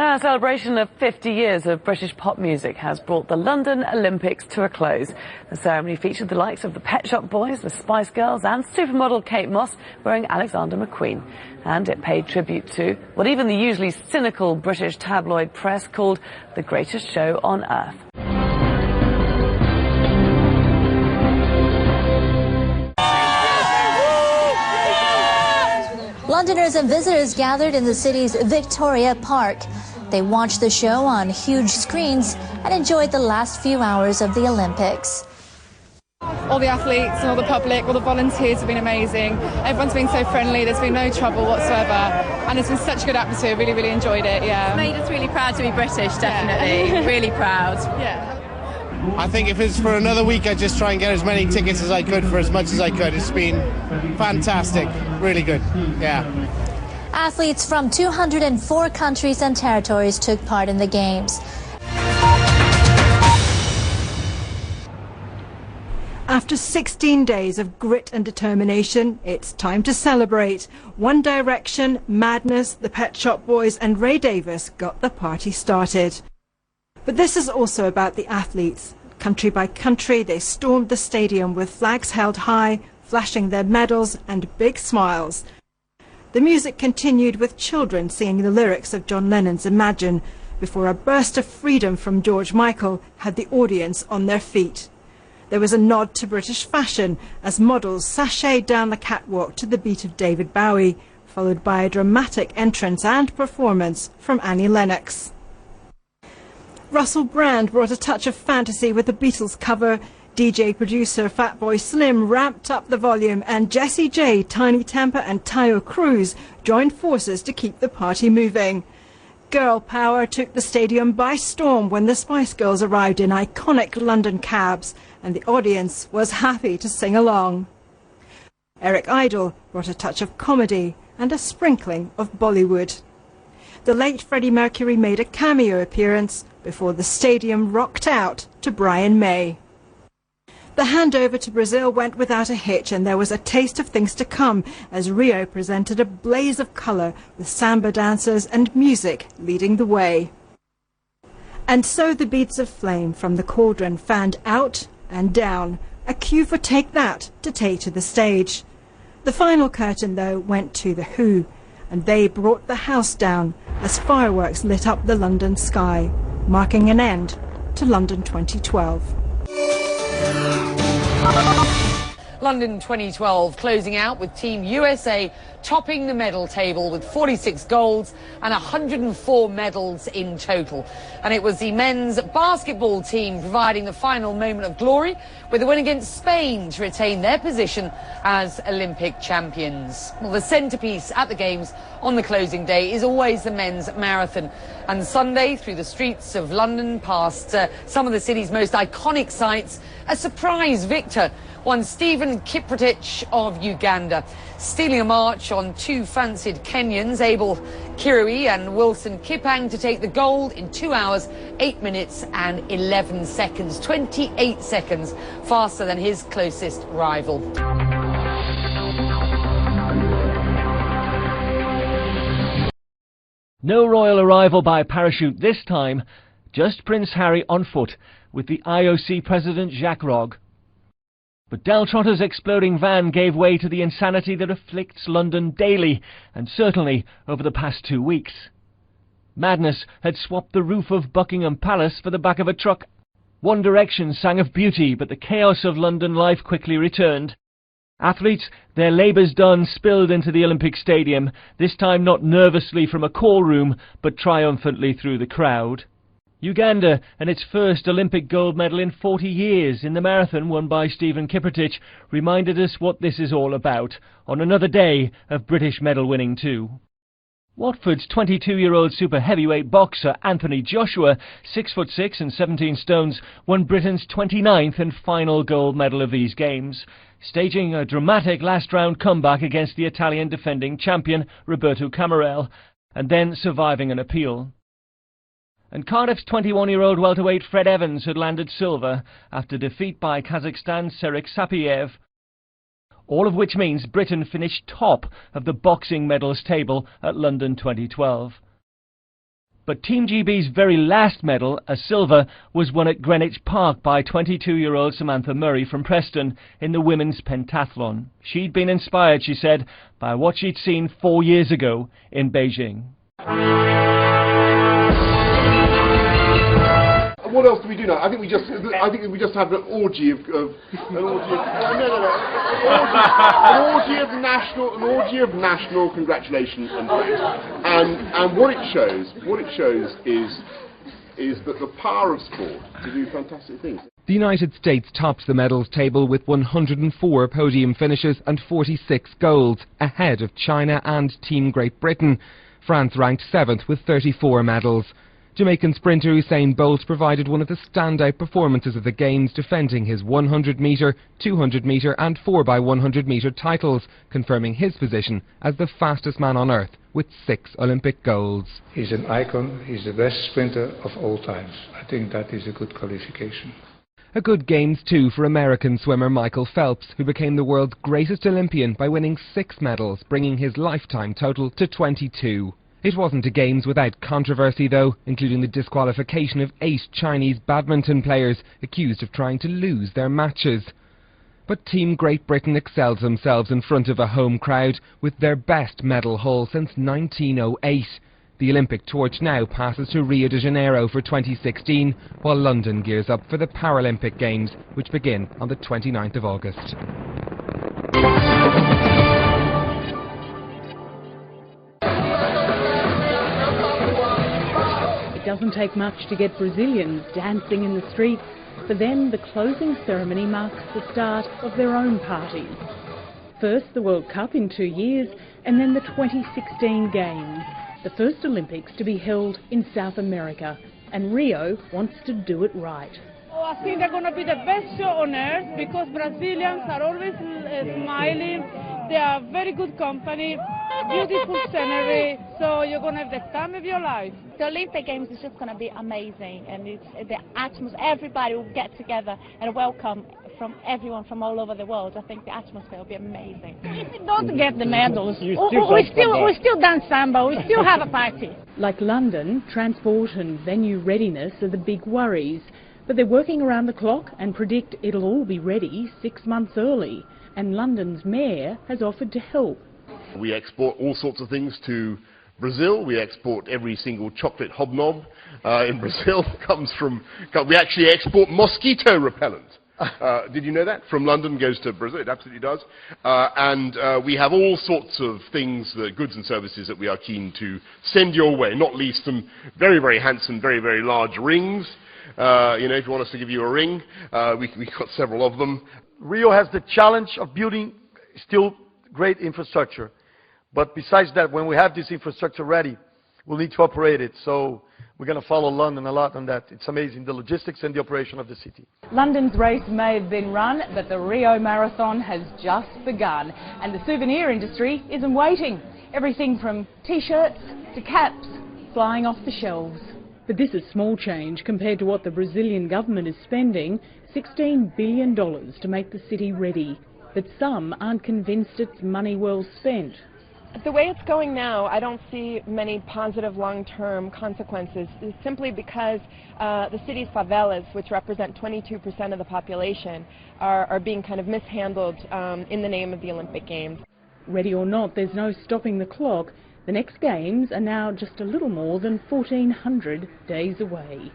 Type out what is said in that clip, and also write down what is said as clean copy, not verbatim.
Now, a celebration of 50 years of British pop music has brought the London Olympics to a close. The ceremony featured the likes of the Pet Shop Boys, the Spice Girls and supermodel Kate Moss wearing Alexander McQueen. And it paid tribute to what even the usually cynical British tabloid press called the greatest show on earth. Londoners and visitors gathered in the city's Victoria Park. They watched the show on huge screens and enjoyed the last few hours of the Olympics. All the athletes and all the public, all the volunteers have been amazing. Everyone's been so friendly, there's been no trouble whatsoever. And it's been such a good atmosphere, really enjoyed it, yeah. It's made us really proud to be British, definitely. Yeah. Really proud. Yeah. I think if it's for another week, I'd just try and get as many tickets as I could for as much as I could. It's been fantastic, really good, yeah. Athletes from 204 countries and territories took part in the Games. After 16 days of grit and determination, it's time to celebrate. One Direction, Madness, the Pet Shop Boys and Ray Davies got the party started. But this is also about the athletes. Country by country, they stormed the stadium with flags held high, flashing their medals and big smiles. The music continued with children singing the lyrics of John Lennon's Imagine, before a burst of freedom from George Michael had the audience on their feet. There was a nod to British fashion as models sashayed down the catwalk to the beat of David Bowie, followed by a dramatic entrance and performance from Annie Lennox. Russell Brand brought a touch of fantasy with the Beatles cover. DJ producer Fatboy Slim ramped up the volume, and Jessie J, Tiny Temper and Tayo Cruz joined forces to keep the party moving. Girl power took the stadium by storm when the Spice Girls arrived in iconic London cabs, and the audience was happy to sing along. Eric Idle brought a touch of comedy and a sprinkling of Bollywood. The late Freddie Mercury made a cameo appearance before the stadium rocked out to Brian May. The handover to Brazil went without a hitch, and there was a taste of things to come as Rio presented a blaze of colour with samba dancers and music leading the way. And so the beads of flame from the cauldron fanned out and down, a cue for Take That to take to the stage. The final curtain, though, went to The Who, and they brought the house down as fireworks lit up the London sky, marking an end to London 2012. London 2012 closing out with Team USA topping the medal table with 46 golds and 104 medals in total. And it was the men's basketball team providing the final moment of glory with a win against Spain to retain their position as Olympic champions. Well, the centrepiece at the Games on the closing day is always the men's marathon. And Sunday, through the streets of London, past some of the city's most iconic sites, a surprise victor won Stephen Kiprotich of Uganda, stealing a march on two fancied Kenyans, Abel Kirui and Wilson Kipang, to take the gold in 2 hours, 8 minutes and 11 seconds, 28 seconds faster than his closest rival. No royal arrival by parachute this time, just Prince Harry on foot with the IOC President Jacques Rogge. But Daltrotter's exploding van gave way to the insanity that afflicts London daily, and certainly over the past 2 weeks. Madness had swapped the roof of Buckingham Palace for the back of a truck. One Direction sang of beauty, but the chaos of London life quickly returned. Athletes, their labours done, spilled into the Olympic Stadium, this time not nervously from a call room, but triumphantly through the crowd. Uganda and its first Olympic gold medal in 40 years in the marathon won by Stephen Kiprotich reminded us what this is all about, on another day of British medal winning too. Watford's 22-year-old super heavyweight boxer Anthony Joshua, 6'6" and 17 stones, won Britain's 29th and final gold medal of these Games, staging a dramatic last-round comeback against the Italian defending champion Roberto Camarel, and then surviving an appeal. And Cardiff's 21-year-old welterweight Fred Evans had landed silver after defeat by Kazakhstan's Serhii Sapiev. All of which means Britain finished top of the boxing medals table at London 2012. But Team GB's very last medal, a silver, was won at Greenwich Park by 22-year-old Samantha Murray from Preston in the women's pentathlon. She'd been inspired, she said, by what she'd seen 4 years ago in Beijing. What else do we do now? I think we just have an orgy of national congratulations and thanks. And what it shows is that the power of sport to do fantastic things. The United States tops the medals table with 104 podium finishes and 46 golds, ahead of China and Team Great Britain. France ranked 7th with 34 medals. Jamaican sprinter Usain Bolt provided one of the standout performances of the Games, defending his 100-metre, 200-metre and 4x100-metre titles, confirming his position as the fastest man on earth with 6 Olympic golds. He's an icon, he's the best sprinter of all times. I think that is a good qualification. A good Games too for American swimmer Michael Phelps, who became the world's greatest Olympian by winning 6 medals, bringing his lifetime total to 22. It wasn't a Games without controversy though, including the disqualification of 8 Chinese badminton players accused of trying to lose their matches. But Team Great Britain excelled themselves in front of a home crowd with their best medal haul since 1908. The Olympic torch now passes to Rio de Janeiro for 2016, while London gears up for the Paralympic Games, which begin on the 29th of August. It doesn't take much to get Brazilians dancing in the streets. For them, the closing ceremony marks the start of their own parties. First the World Cup in 2 years, and then the 2016 Games, the first Olympics to be held in South America. And Rio wants to do it right. I think they're going to be the best show on earth because Brazilians are always smiling. They are very good company, beautiful scenery, so you're going to have the time of your life. The Olympic Games is just going to be amazing, and it's the atmosphere. Everybody will get together and welcome from everyone from all over the world. I think the atmosphere will be amazing. If we don't get the medals, we still dance samba, we still have a party. Like London, transport and venue readiness are the big worries. But they're working around the clock and predict it'll all be ready 6 months early. And London's mayor has offered to help. We export all sorts of things to Brazil. We export every single chocolate hobnob in Brazil comes from. We actually export mosquito repellent. Did you know that? From London goes to Brazil. It absolutely does. And we have all sorts of things, goods and services that we are keen to send your way. Not least some very, very handsome, very, very large rings. If you want us to give you a ring, we've got several of them. Rio has the challenge of building still great infrastructure. But besides that, when we have this infrastructure ready, we'll need to operate it. So we're going to follow London a lot on that. It's amazing, the logistics and the operation of the city. London's race may have been run, but the Rio Marathon has just begun. And the souvenir industry isn't waiting. Everything from T-shirts to caps flying off the shelves. But this is small change compared to what the Brazilian government is spending, $16 billion to make the city ready. But some aren't convinced it's money well spent. The way it's going now, I don't see many positive long-term consequences, simply because the city's favelas, which represent 22% of the population, are being kind of mishandled in the name of the Olympic Games. Ready or not, there's no stopping the clock. The next Games are now just a little more than 1,400 days away.